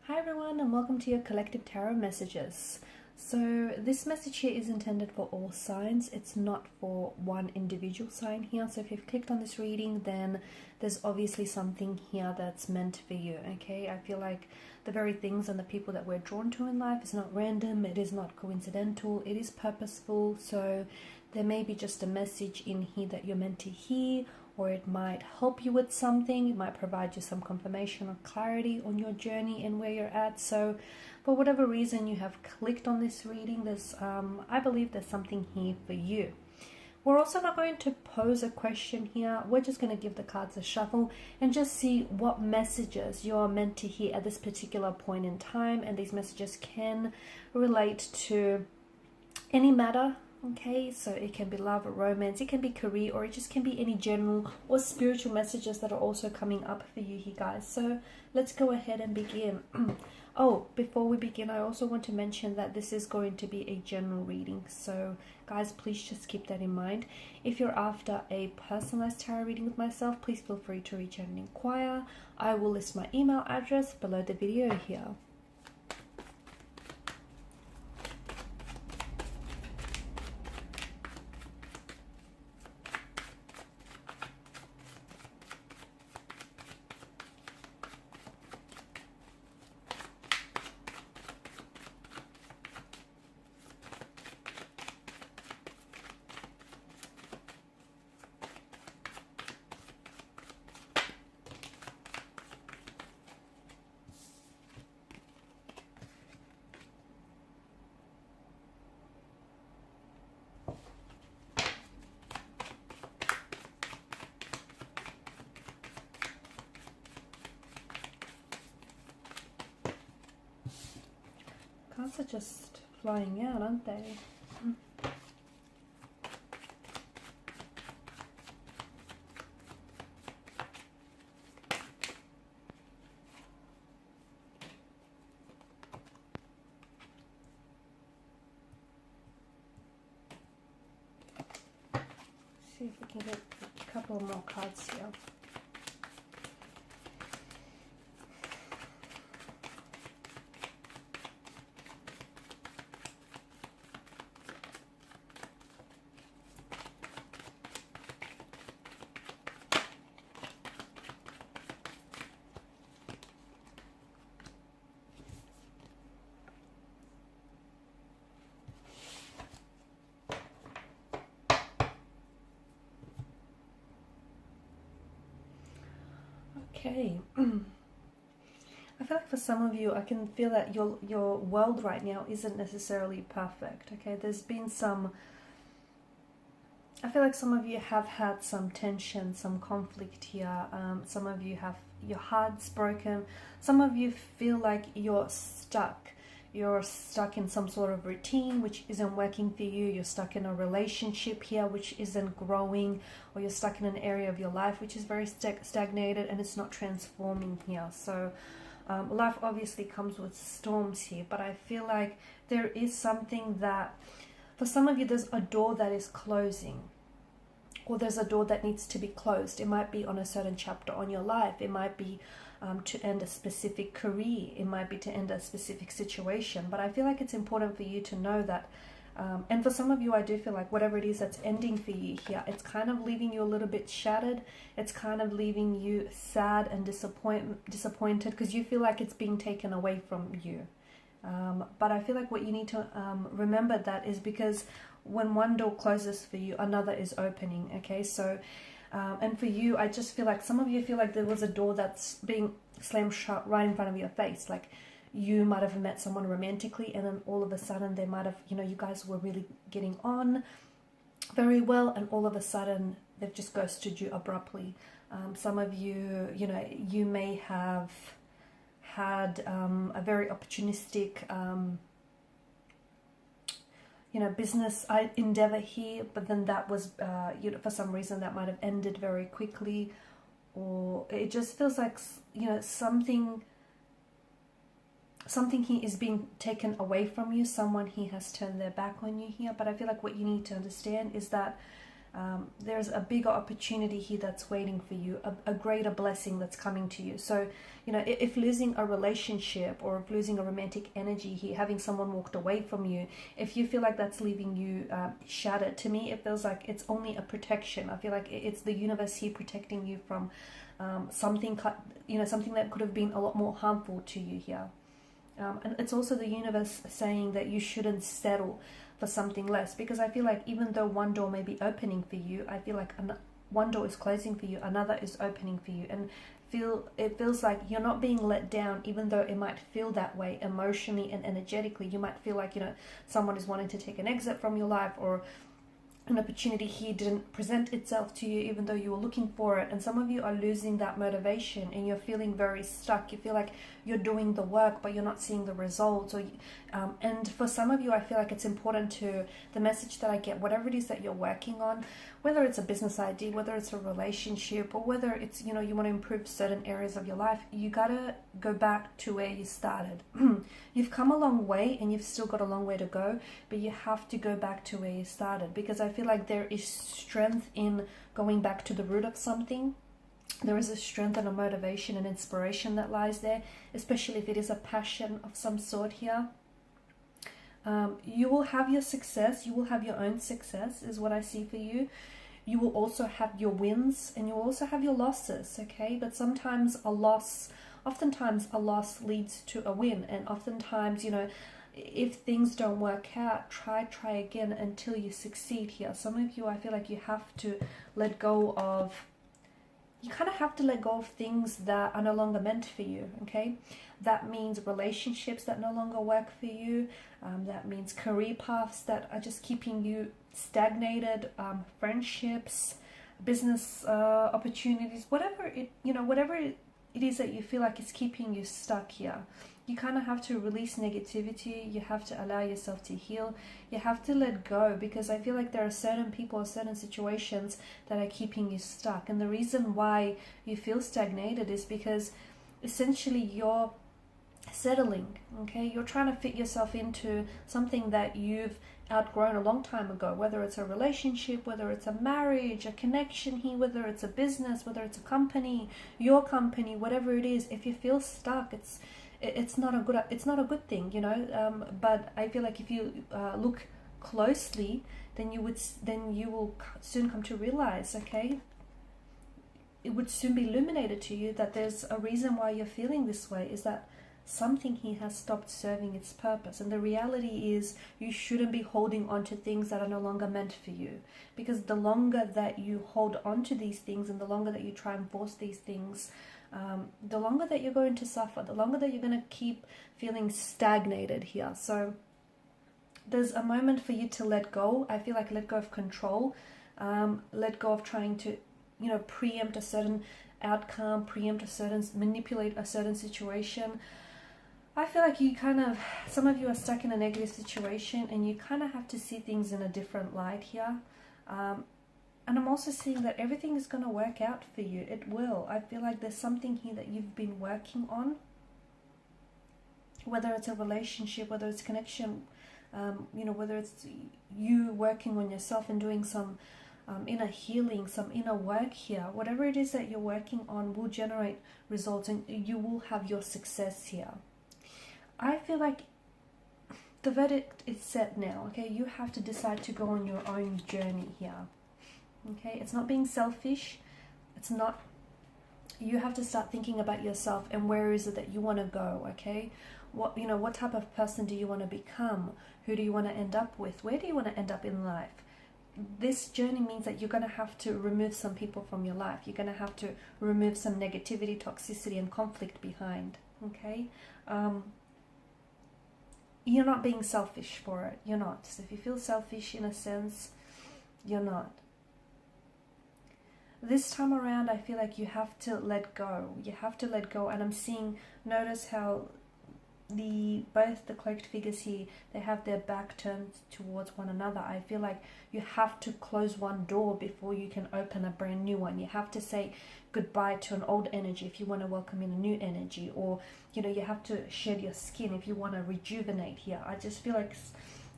Hi everyone, and welcome to your collective tarot messages. So this message here is intended for all signs. It's not for one individual sign here. So if you've clicked on this reading, then there's obviously something here that's meant for you. Okay, I feel like the very things and the people that we're drawn to in life is not random, it is not coincidental, it is purposeful. So there may be just a message in here that you're meant to hear, or it might help you with something. It might provide you some confirmation or clarity on your journey and where you're at. So for whatever reason you have clicked on this reading, there's I believe there's something here for you. We're also not going to pose a question here. We're just going to give the cards a shuffle and just see what messages you are meant to hear at this particular point in time. And these messages can relate to any matter. Okay, so it can be love or romance, it can be career, or it just can be any general or spiritual messages that are also coming up for you here, guys. So let's go ahead and begin. Oh, before we begin, I also want to mention that this is going to be a general reading. So guys, please just keep that in mind. If you're after a personalized tarot reading with myself, please feel free to reach out and inquire. I will list my email address below the video here. Cards are just flying out, aren't they? See if we can get a couple more cards here. Okay. I feel like for some of you, I can feel that your world right now isn't necessarily perfect. Okay, there's been some. I feel like some of you have had some tension, some conflict here. Some of you have your hearts broken. Some of you feel like you're stuck. You're stuck in some sort of routine which isn't working for you. You're stuck in a relationship here which isn't growing, or you're stuck in an area of your life which is very stagnated and it's not transforming here. So life obviously comes with storms here, but I feel like there is something that, for some of you, there's a door that is closing, or there's a door that needs to be closed. It might be on a certain chapter on your life. It might be to end a specific career. It might be to end a specific situation. But I feel like it's important for you to know that, and for some of you, I do feel like whatever it is that's ending for you here, it's kind of leaving you a little bit shattered. It's kind of leaving you sad and disappointed because you feel like it's being taken away from you. But I feel like what you need to remember that is because when one door closes for you, another is opening. Okay, so and for you, I just feel like some of you feel like there was a door that's being slammed shut right in front of your face. Like you might have met someone romantically, and then all of a sudden they might have, you guys were really getting on very well, and all of a sudden they've just ghosted you abruptly. Some of you, you may have had a very opportunistic business endeavor here, but then that was for some reason that might have ended very quickly, or it just feels like something here is being taken away from you. Someone here has turned their back on you here. But I feel like what you need to understand is that There's a bigger opportunity here that's waiting for you, a greater blessing that's coming to you. So, you know, if losing a relationship or if losing a romantic energy here, having someone walked away from you, if you feel like that's leaving you shattered, to me it feels like it's only a protection. I feel like it's the universe here protecting you from something, you know, something that could have been a lot more harmful to you here. And it's also the universe saying that you shouldn't settle for something less, because I feel like even though one door may be opening for you, I feel like one door is closing for you, another is opening for you, and it feels like you're not being let down, even though it might feel that way emotionally and energetically. You might feel like, you know, someone is wanting to take an exit from your life, or an opportunity here didn't present itself to you even though you were looking for it, and some of you are losing that motivation and you're feeling very stuck. You feel like you're doing the work but you're not seeing the results, or and for some of you, I feel like it's important to, the message that I get, whatever it is that you're working on, whether it's a business idea, whether it's a relationship, or whether it's, you know, you want to improve certain areas of your life, you gotta go back to where you started. You've come a long way and you've still got a long way to go, but you have to go back to where you started, because I feel like there is strength in going back to the root of something. There is a strength and a motivation and inspiration that lies there, especially if it is a passion of some sort here. You will have your success, you will have your own success, is what I see for you. You will also have your wins and you will also have your losses, okay? But sometimes oftentimes a loss leads to a win, and oftentimes, you know, if things don't work out, try again until you succeed here. Some of you, I feel like you have to let go of, you kind of have to let go of things that are no longer meant for you, okay? That means relationships that no longer work for you. That means career paths that are just keeping you stagnated, friendships, business opportunities, whatever it is that you feel like is keeping you stuck here. You kind of have to release negativity. You have to allow yourself to heal. You have to let go, because I feel like there are certain people or certain situations that are keeping you stuck. And the reason why you feel stagnated is because essentially you're settling, okay? You're trying to fit yourself into something that you've outgrown a long time ago, whether it's a relationship, whether it's a marriage, a connection here, whether it's a business, whether it's a company, your company, whatever it is. If you feel stuck, it's not a good thing, you know. But I feel like if you look closely, then you will soon come to realize, okay, it would soon be illuminated to you that there's a reason why you're feeling this way, is that something here has stopped serving its purpose. And the reality is you shouldn't be holding on to things that are no longer meant for you, because the longer that you hold on to these things and the longer that you try and force these things, the longer that you're going to suffer, the longer that you're going to keep feeling stagnated here. So there's a moment for you to let go. I feel like let go of control, let go of trying to, you know, preempt a certain outcome, manipulate a certain situation. I feel like some of you are stuck in a negative situation and you kind of have to see things in a different light here. And I'm also seeing that everything is going to work out for you. It will. I feel like there's something here that you've been working on, whether it's a relationship, whether it's connection, you know, whether it's you working on yourself and doing some inner healing, some inner work here. Whatever it is that you're working on will generate results and you will have your success here. I feel like the verdict is set now, okay? You have to decide to go on your own journey here, okay? It's not being selfish. It's not, you have to start thinking about yourself and where is it that you want to go, okay? What type of person do you want to become? Who do you want to end up with? Where do you want to end up in life? This journey means that you're going to have to remove some people from your life. You're going to have to remove some negativity, toxicity, and conflict behind, okay? You're not being selfish for it. You're not. So if you feel selfish in a sense, you're not. This time around, I feel like you have to let go. You have to let go. And I'm seeing, notice how both the cloaked figures here, they have their back turned towards one another. I feel like you have to close one door before you can open a brand new one. You have to say goodbye to an old energy if you want to welcome in a new energy, or you know, you have to shed your skin if you want to rejuvenate here. I just feel like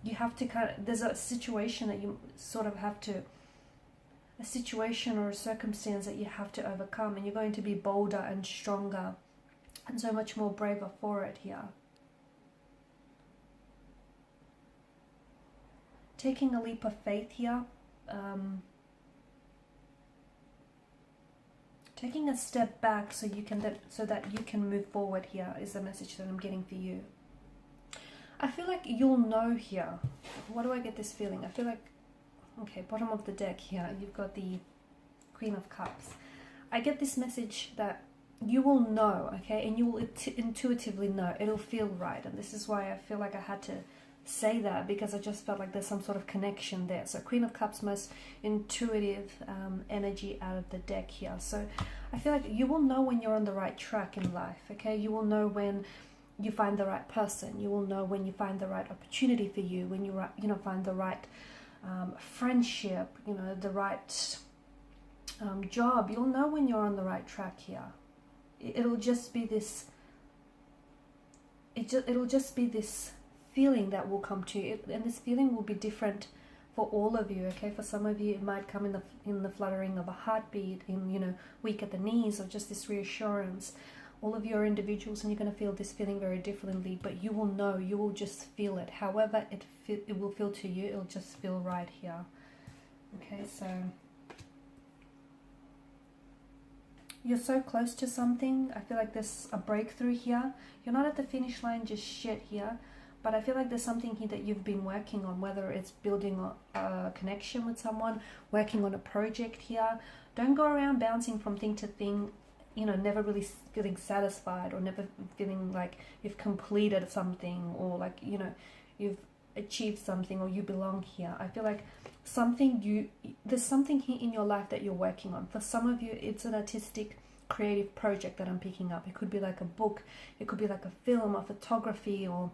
you have to there's a situation that you sort of have to a situation or a circumstance that you have to overcome, and you're going to be bolder and stronger and so much more braver for it here. Taking a leap of faith here, taking a step back so that you can move forward here is the message that I'm getting for you. I feel like you'll know here. What do I get this feeling? I feel like, okay, bottom of the deck here, you've got the Queen of Cups. I get this message that you will know, okay, and you will intuitively know. It'll feel right, and this is why I feel like I had to say that, because I just felt like there's some sort of connection there. So Queen of Cups, most intuitive energy out of the deck here. So I feel like you will know when you're on the right track in life, okay? You will know when you find the right person. You will know when you find the right opportunity for you, when you find the right friendship, the right job. You'll know when you're on the right track here. It'll just be this. It'll just be this feeling that will come to you, and this feeling will be different for all of you. Okay, for some of you it might come in the fluttering of a heartbeat, in weak at the knees, or just this reassurance. All of you are individuals, and you're going to feel this feeling very differently, but you will know, you will just feel it. However it will feel to you, it'll just feel right here. Okay, so you're so close to something. I feel like there's a breakthrough here. You're not at the finish line just yet here, but I feel like there's something here that you've been working on, whether it's building a connection with someone, working on a project here. Don't go around bouncing from thing to thing, never really feeling satisfied, or never feeling like you've completed something, or like, you've achieved something, or you belong here. I feel like there's something here in your life that you're working on. For some of you, it's an artistic, creative project that I'm picking up. It could be like a book, it could be like a film, or photography, or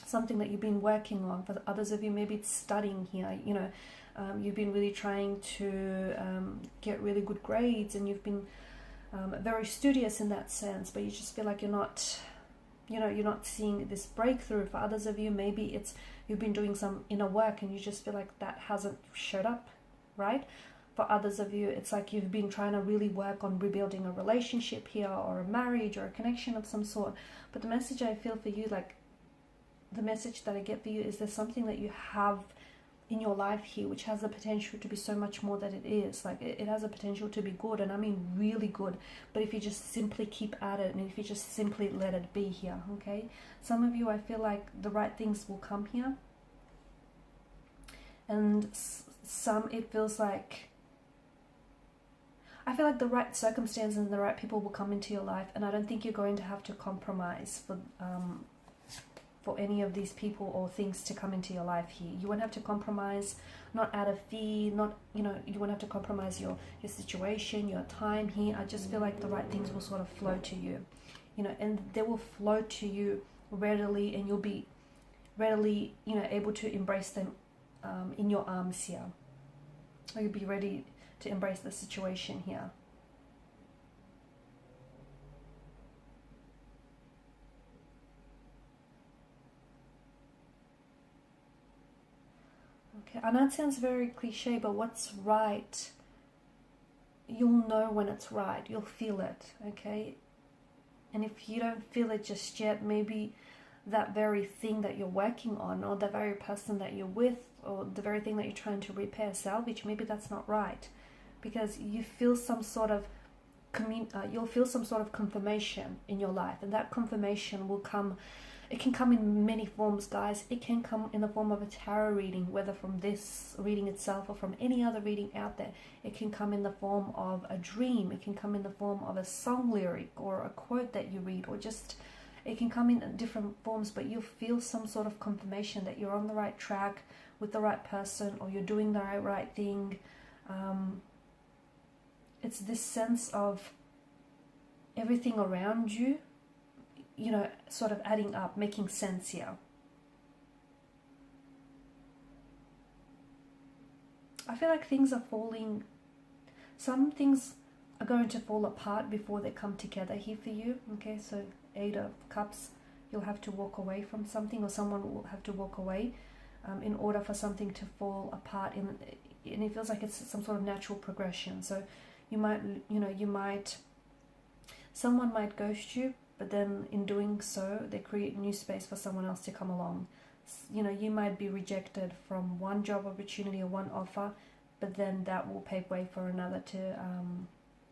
something that you've been working on. For others of you, maybe it's studying here. You've been really trying to get really good grades, and you've been very studious in that sense, but you just feel like you're not seeing this breakthrough. For others of you, maybe it's you've been doing some inner work and you just feel like that hasn't showed up, right? For others of you, it's like you've been trying to really work on rebuilding a relationship here, or a marriage, or a connection of some sort. But the message I feel for you, like the message that I get for you, is there's something that you have in your life here which has the potential to be so much more than it is. Like it has a potential to be good, and I mean really good, but if you just simply keep at it, and if you just simply let it be here, okay? Some of you, I feel like the right things will come here, and some it feels like, I feel like the right circumstances and the right people will come into your life, and I don't think you're going to have to compromise for any of these people or things to come into your life here. You won't have to compromise, not out of fear, you won't have to compromise your situation, your time here. I just feel like the right things will sort of flow to you, and they will flow to you readily, and you'll be readily, able to embrace them in your arms here. Or you'll be ready to embrace the situation here. I know it sounds very cliche, but what's right, you'll know when it's right. You'll feel it, okay? And if you don't feel it just yet, maybe that very thing that you're working on, or the very person that you're with, or the very thing that you're trying to repair, salvage, maybe that's not right. Because you feel some sort of you'll feel some sort of confirmation in your life, and that confirmation will come. It can come in many forms, guys. It can come in the form of a tarot reading, whether from this reading itself or from any other reading out there. It can come in the form of a dream. It can come in the form of a song lyric, or a quote that you read, or just, it can come in different forms, but you'll feel some sort of confirmation that you're on the right track with the right person, or you're doing the right thing. It's this sense of everything around you, sort of adding up, making sense here. I feel like things are falling, some things are going to fall apart before they come together here for you, okay? So 8 of Cups, you'll have to walk away from something, or someone will have to walk away in order for something to fall apart and it feels like it's some sort of natural progression. So you might, someone might ghost you, but then in doing so, they create new space for someone else to come along. You might be rejected from one job opportunity or one offer, but then that will pave way for another to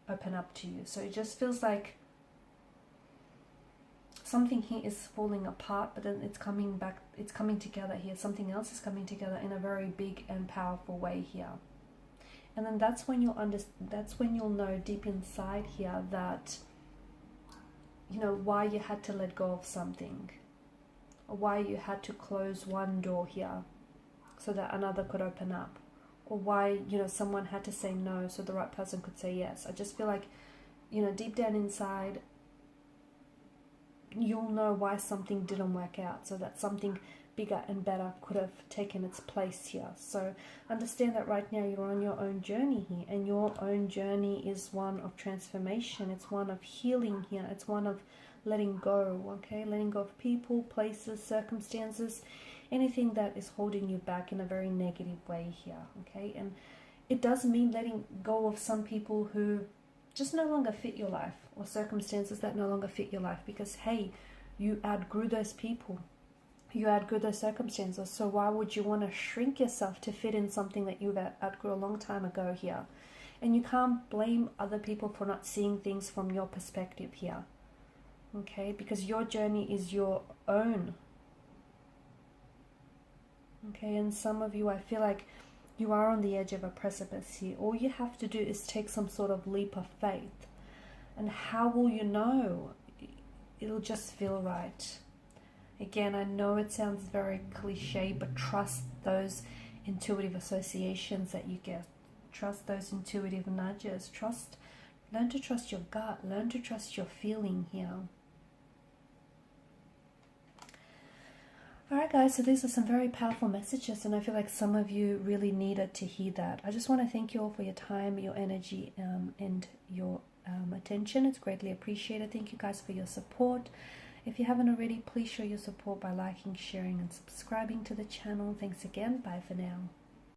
open up to you. So it just feels like something here is falling apart, but then it's coming back, it's coming together here. Something else is coming together in a very big and powerful way here. And then that's when you'll know deep inside here that, why you had to let go of something, or why you had to close one door here so that another could open up, or why, someone had to say no so the right person could say yes. I just feel like, deep down inside, you'll know why something didn't work out, so that something bigger and better could have taken its place here. So understand that right now you're on your own journey here, and your own journey is one of transformation. It's one of healing here. It's one of letting go, okay? Letting go of people, places, circumstances, anything that is holding you back in a very negative way here, okay? And it does mean letting go of some people who just no longer fit your life, or circumstances that no longer fit your life, because hey, you outgrew those people, you outgrew those circumstances. So why would you want to shrink yourself to fit in something that you outgrew a long time ago here? And you can't blame other people for not seeing things from your perspective here, okay? Because your journey is your own, okay? And some of you, I feel like you are on the edge of a precipice here. All you have to do is take some sort of leap of faith. And how will you know? It'll just feel right. Again, I know it sounds very cliche, but trust those intuitive associations that you get. Trust those intuitive nudges. Learn to trust your gut. Learn to trust your feeling here. Alright guys, so these are some very powerful messages, and I feel like some of you really needed to hear that. I just want to thank you all for your time, your energy, and your attention. It's greatly appreciated. Thank you guys for your support. If you haven't already, please show your support by liking, sharing, and subscribing to the channel. Thanks again. Bye for now.